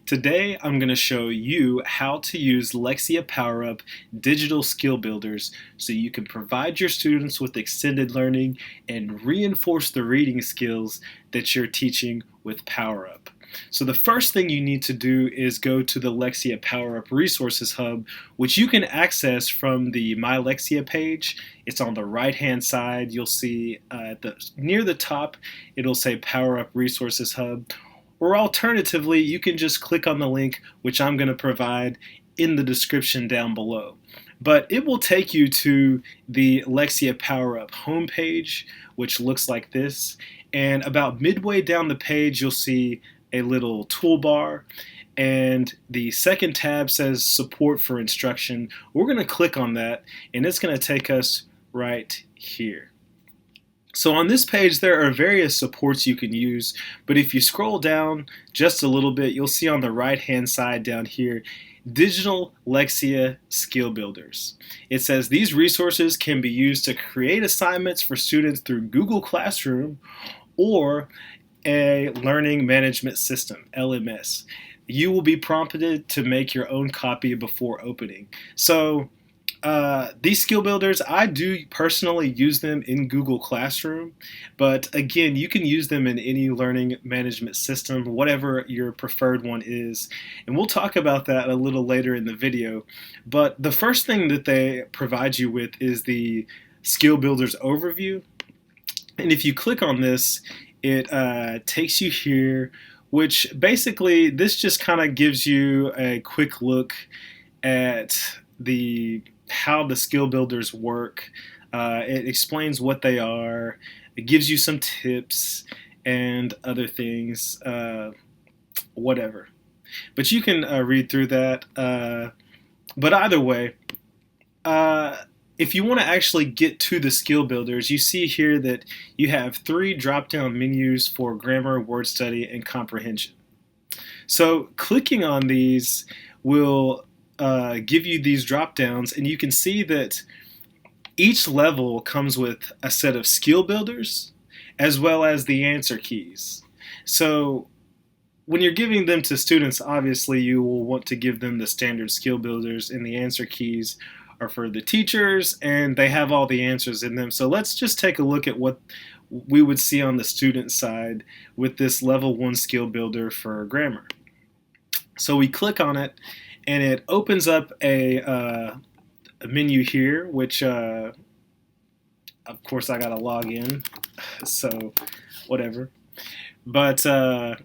Today, I'm going to show you how to use Lexia PowerUp digital skill builders so you can provide your students with extended learning and reinforce the reading skills that you're teaching with PowerUp. So the first thing you need to do is go to the Lexia PowerUp Resources Hub, which you can access from the My Lexia page. It's on the right-hand side. You'll see near the top, it'll say PowerUp Resources Hub. Or alternatively, you can just click on the link, which I'm going to provide in the description down below. But it will take you to the Lexia PowerUp homepage, which looks like this. And about midway down the page, you'll see a little toolbar. And the second tab says Support for Instruction. We're going to click on that, and it's going to take us right here. So on this page, there are various supports you can use, but if you scroll down just a little bit, you'll see on the right-hand side down here, Digital Lexia Skill Builders. It says these resources can be used to create assignments for students through Google Classroom or a learning management system, LMS. You will be prompted to make your own copy before opening. So these skill builders, I do personally use them in Google Classroom, but again, you can use them in any learning management system, whatever your preferred one is. And we'll talk about that a little later in the video. But the first thing that they provide you with is the skill builders overview. And if you click on this, it takes you here, which basically this just kind of gives you a quick look at how the skill builders work. It explains what they are. It gives you some tips and other things, whatever. But you can read through that. But either way, if you want to actually get to the skill builders, you see here that you have 3 drop-down menus for grammar, word study, and comprehension. So clicking on these will give you these drop downs, and you can see that each level comes with a set of skill builders as well as the answer keys. So when you're giving them to students, obviously you will want to give them the standard skill builders, and the answer keys are for the teachers, and they have all the answers in them. So let's just take a look at what we would see on the student side with this level 1 skill builder for grammar. So we click on it, and it opens up a menu here, which of course I gotta log in, so whatever. But so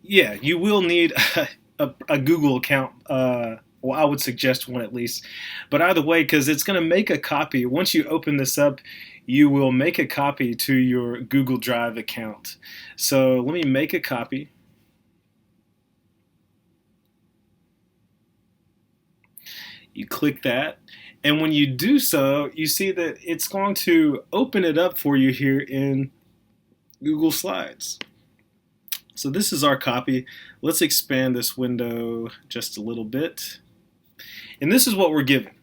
yeah, you will need a Google account. Well, I would suggest one at least. But either way, because it's going to make a copy. Once you open this up, you will make a copy to your Google Drive account. So let me make a copy. You click that, and when you do so, you see that it's going to open it up for you here in Google Slides. So this is our copy. Let's expand this window just a little bit. And this is what we're given.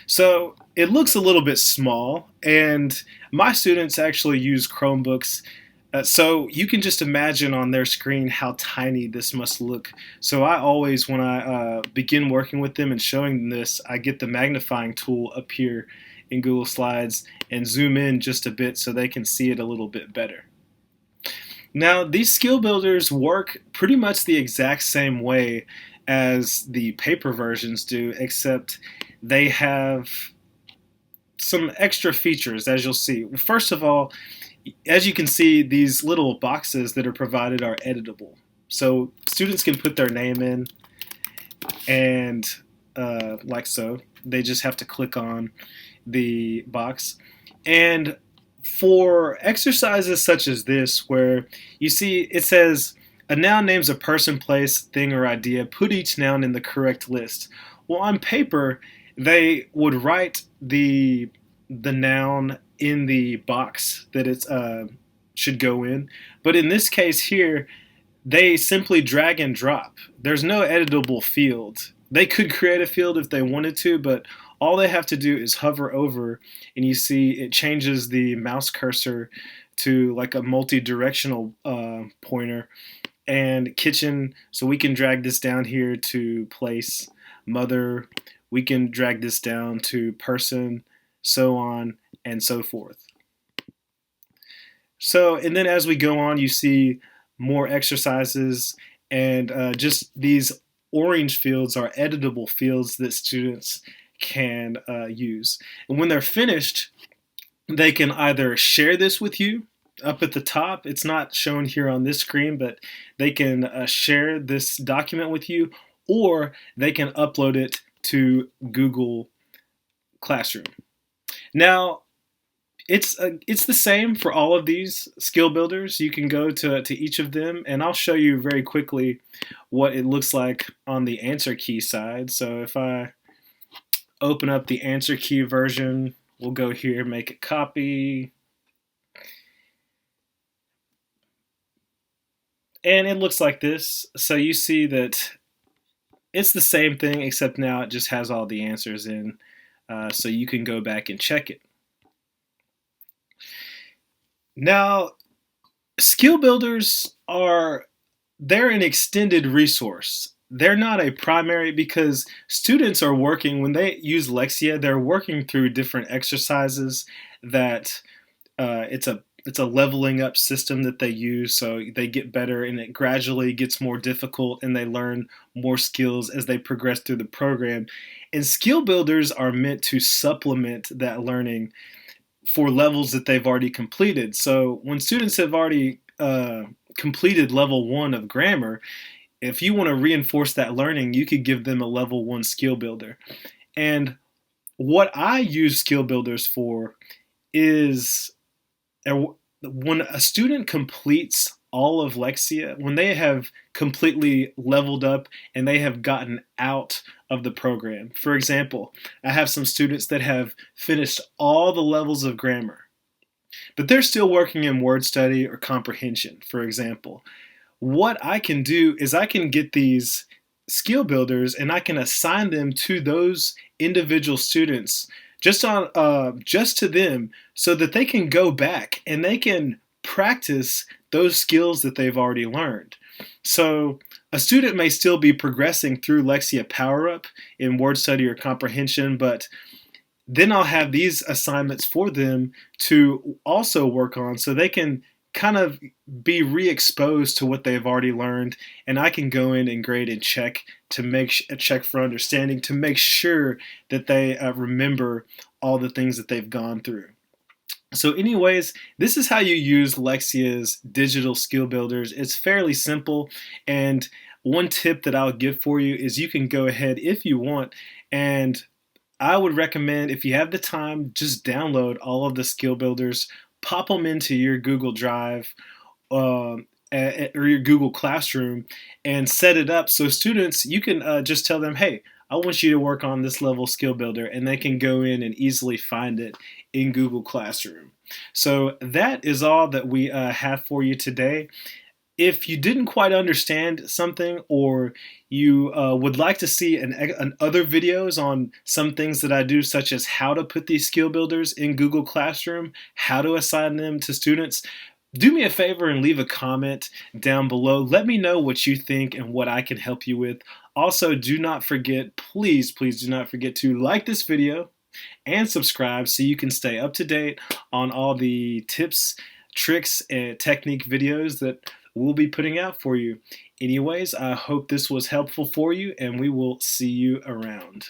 So it looks a little bit small, and my students actually use Chromebooks. So you can just imagine on their screen how tiny this must look. So I always, when I begin working with them and showing them this, I get the magnifying tool up here in Google Slides and zoom in just a bit so they can see it a little bit better. Now, these skill builders work pretty much the exact same way as the paper versions do, except they have some extra features, as you'll see. First of all, as you can see, these little boxes that are provided are editable. So students can put their name in, and like so. They just have to click on the box. And for exercises such as this, where you see it says, a noun names a person, place, thing, or idea. Put each noun in the correct list. Well, on paper, they would write the noun in the box that it should go in. But in this case here, they simply drag and drop. There's no editable field. They could create a field if they wanted to, but all they have to do is hover over, and you see it changes the mouse cursor to like a multi-directional pointer. and kitchen. So we can drag this down here to place, mother. We can drag this down to person, so on and so forth. So, and then as we go on, you see more exercises, and just these orange fields are editable fields that students can use. And when they're finished, they can either share this with you up at the top. It's not shown here on this screen, but they can share this document with you, or they can upload it to Google Classroom. Now, it's the same for all of these skill builders. You can go to each of them, and I'll show you very quickly what it looks like on the answer key side. So if I open up the answer key version, we'll go here, make a copy, and it looks like this. So you see that it's the same thing, except now it just has all the answers in, so you can go back and check it. Now, skill builders they're an extended resource. They're not a primary, because students are working, when they use Lexia, they're working through different exercises that it's a leveling up system that they use, so they get better, and it gradually gets more difficult, and they learn more skills as they progress through the program. And skill builders are meant to supplement that learning for levels that they've already completed. So when students have already completed level 1 of grammar, if you want to reinforce that learning, you could give them a level 1 skill builder. And what I use skill builders for is when a student completes all of Lexia, when they have completely leveled up and they have gotten out of the program. For example, I have some students that have finished all the levels of grammar, but they're still working in word study or comprehension, for example. What I can do is I can get these skill builders and I can assign them to those individual students, just to them, so that they can go back and they can practice those skills that they've already learned. So a student may still be progressing through Lexia Power Up in word study or comprehension, but then I'll have these assignments for them to also work on, so they can kind of be re-exposed to what they've already learned, and I can go in and grade and check check for understanding, to make sure that they remember all the things that they've gone through. So anyways, this is how you use Lexia's digital skill builders. It's fairly simple, and one tip that I'll give for you is you can go ahead, if you want, and I would recommend, if you have the time, just download all of the skill builders, pop them into your Google Drive or your Google Classroom, and set it up so students, you can just tell them, hey, I want you to work on this level skill builder, and they can go in and easily find it in Google Classroom. So that is all that we have for you today. If you didn't quite understand something, or you would like to see other videos on some things that I do, such as how to put these skill builders in Google Classroom, how to assign them to students, do me a favor and leave a comment down below. Let me know what you think and what I can help you with. Also, do not forget, please do not forget to like this video and subscribe so you can stay up to date on all the tips, tricks, and technique videos that we'll be putting out for you. Anyways, I hope this was helpful for you, and we will see you around.